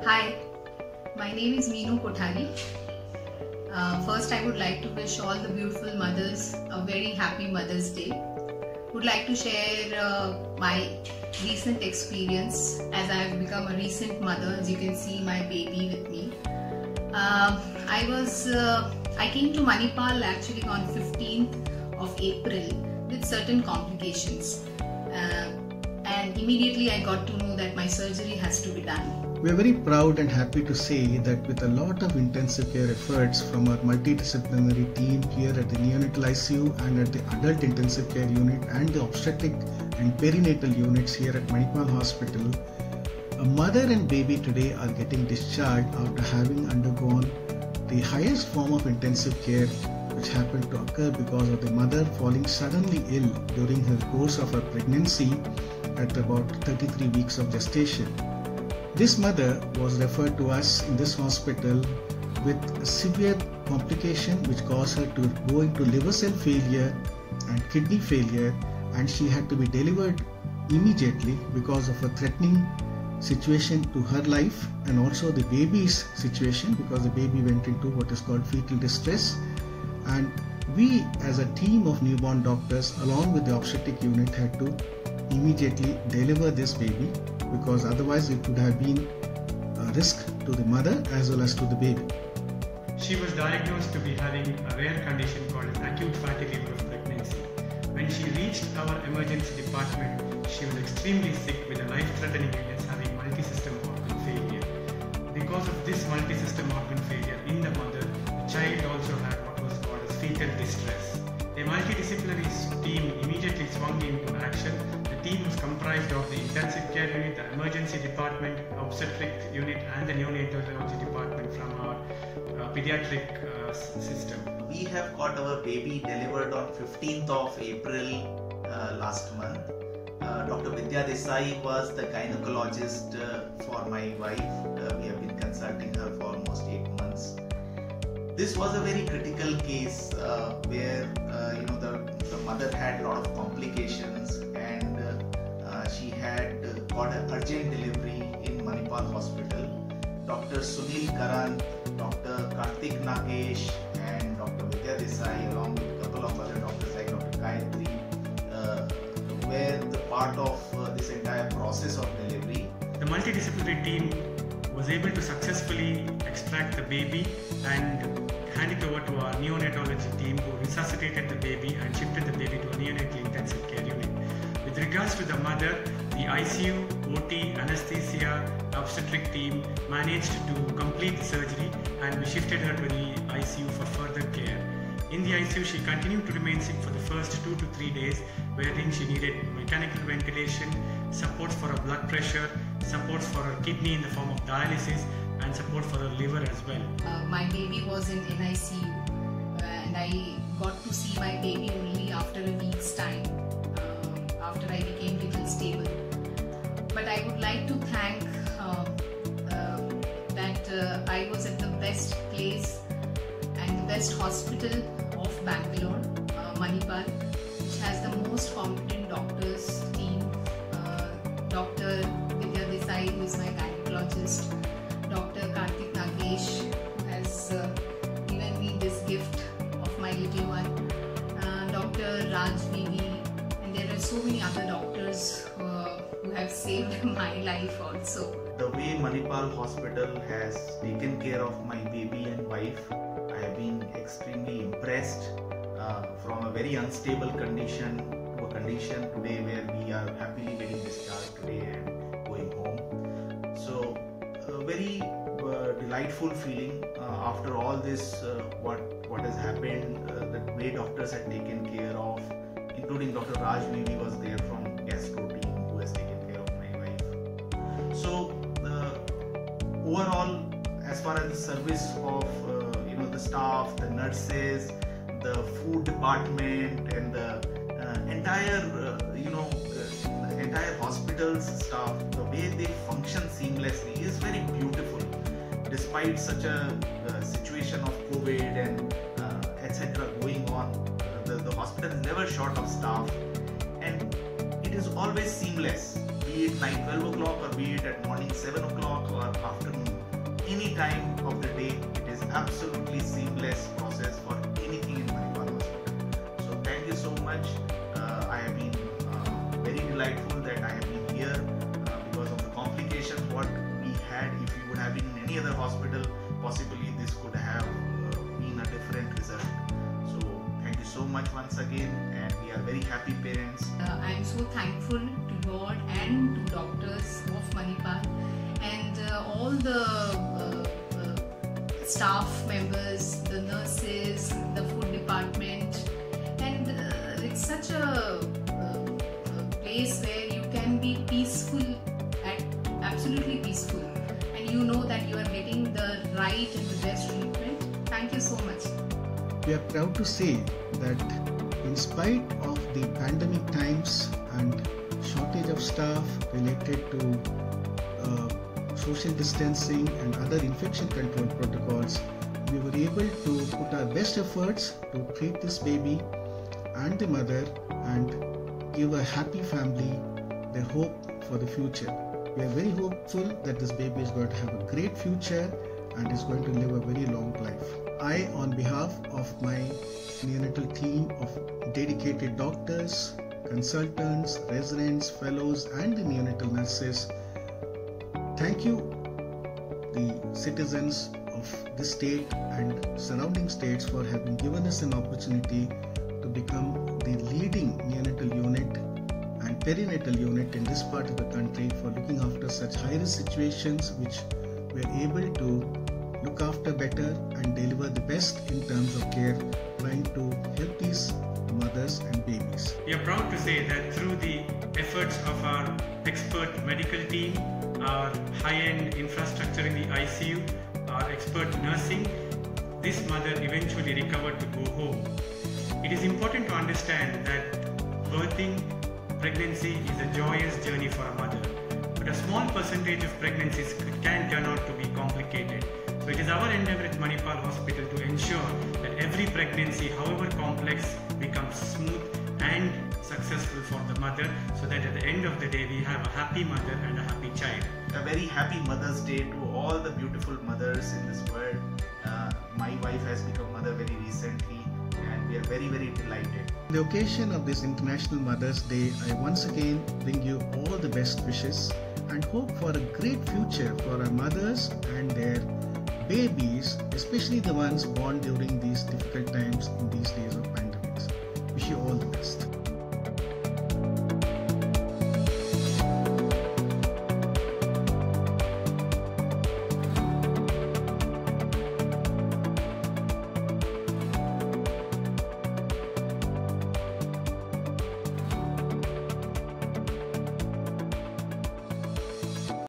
Hi, my name is Meenu Kothari. First, I would like to wish all the beautiful mothers a very happy Mother's Day. Would like to share my recent experience as I have become a recent mother. As you can see, my baby with me. I came to Manipal actually on 15th of April with certain complications, and immediately I got to know that my surgery has to be done. We are very proud and happy to say that with a lot of intensive care efforts from our multidisciplinary team here at the neonatal ICU and at the adult intensive care unit and the obstetric and perinatal units here at Manipal Hospital, a mother and baby today are getting discharged after having undergone the highest form of intensive care which happened to occur because of the mother falling suddenly ill during her course of her pregnancy at about 33 weeks of gestation. This mother was referred to us in this hospital with a severe complication which caused her to go into liver cell failure and kidney failure, and she had to be delivered immediately because of a threatening situation to her life and also the baby's situation, because the baby went into what is called fetal distress. And we as a team of newborn doctors along with the obstetric unit had to immediately deliver this baby, because otherwise it would have been a risk to the mother as well as to the baby. She was diagnosed to be having a rare condition called acute fatty liver of pregnancy. When she reached our emergency department, she was extremely sick with a life-threatening illness, having multi-system organ failure. Because of this multi-system organ failure in the mother, the child also had what was called as fetal distress. A multidisciplinary team immediately swung into action. The team was comprised of the intensive care unit, the emergency department, obstetric unit and the neonatology department from our pediatric system. We have got our baby delivered on 15th of April last month. Dr. Vidya Desai was the gynecologist for my wife. We have been consulting her for almost 8 months. This was a very critical case where the mother had a lot of complications, and she had got an urgent delivery in Manipal Hospital. Dr. Sunil Karan, Dr. Kartik Nagesh and Dr. Vidya Desai along with a couple of other doctors like Dr. Gayatri were the part of this entire process of delivery. The multidisciplinary team was able to successfully extract the baby and hand it over to our neonatology team, who resuscitated the baby and shifted the baby to a neonatal intensive care unit. With regards to the mother, the ICU, OT, anesthesia, obstetric team managed to complete the surgery, and we shifted her to the ICU for further care. In the ICU, she continued to remain sick for the first 2 to 3 days, wherein she needed mechanical ventilation, supports for her blood pressure, supports for her kidney in the form of dialysis, and support for her liver as well. My baby was in NICU, and I got to see my baby only after a week's time, after I became little stable. But I would like to thank that I was at the best place and the best hospital of Bangalore, Manipal, which has the most competent doctors team. Dr. Vidya Desai, who is my gynecologist, Dr. Kartik Nagesh, who has given me this gift of my little one, Dr. Raj Vivi, and there are so many other doctors who have saved my life also. The way Manipal Hospital has taken care of my baby and wife, I have been extremely impressed. From a very unstable condition to a condition today where we are happily getting discharged today and going home. So a very delightful feeling after all this, what has happened, the way doctors had taken care of, including Dr. Raj Vivi was there from gastro team who has taken care of my wife. So overall, as far as the service of the staff, the nurses, the food department and the entire hospital's staff, the way they function seamlessly is very beautiful. Despite such a situation of COVID and etc. going on, the hospital is never short of staff, and it is always seamless, be it night 12 o'clock or be it at morning 7 o'clock or afternoon any time of the day. It is absolutely seamless process for anything in Manipal Hospital. So thank you so much. I have been very delightful that I have been here because of the complications what we had. If you would have been in any other hospital, possibly this could have been a different result. So thank you so much once again, and we are very happy parents. I am so thankful to God and to doctors of Manipal and all the staff members, the nurses, the food department, and it's such a place where you can be peaceful, absolutely peaceful, and you know that you are getting the right and the best treatment. Thank you so much. We are proud to say that in spite of the pandemic times and shortage of staff related to social distancing and other infection control protocols, we were able to put our best efforts to treat this baby and the mother and give a happy family the hope for the future. We are very hopeful that this baby is going to have a great future and is going to live a very long life. I, on behalf of my neonatal team of dedicated doctors, consultants, residents, fellows, and the neonatal nurses, thank you the citizens of this state and surrounding states for having given us an opportunity to become the leading neonatal unit and perinatal unit in this part of the country for looking after such high-risk situations, which we are able to look after better and deliver the best in terms of care, trying to help these mothers and babies. We are proud to say that through the efforts of our expert medical team, our high-end infrastructure in the ICU, our expert nursing, this mother eventually recovered to go home. It is important to understand that birthing, pregnancy is a joyous journey for a mother, but a small percentage of pregnancies can turn out to be complicated. So it is our endeavor at Manipal Hospital to ensure that every pregnancy, however complex, becomes smooth and successful for the mother, so that at the end of the day we have a happy mother and a happy child. A very happy Mother's Day to all the beautiful mothers in this world. My wife has become mother very recently, and we are very, very delighted. On the occasion of this International Mother's Day, I once again bring you all the best wishes and hope for a great future for our mothers and their babies, especially the ones born during these difficult times in these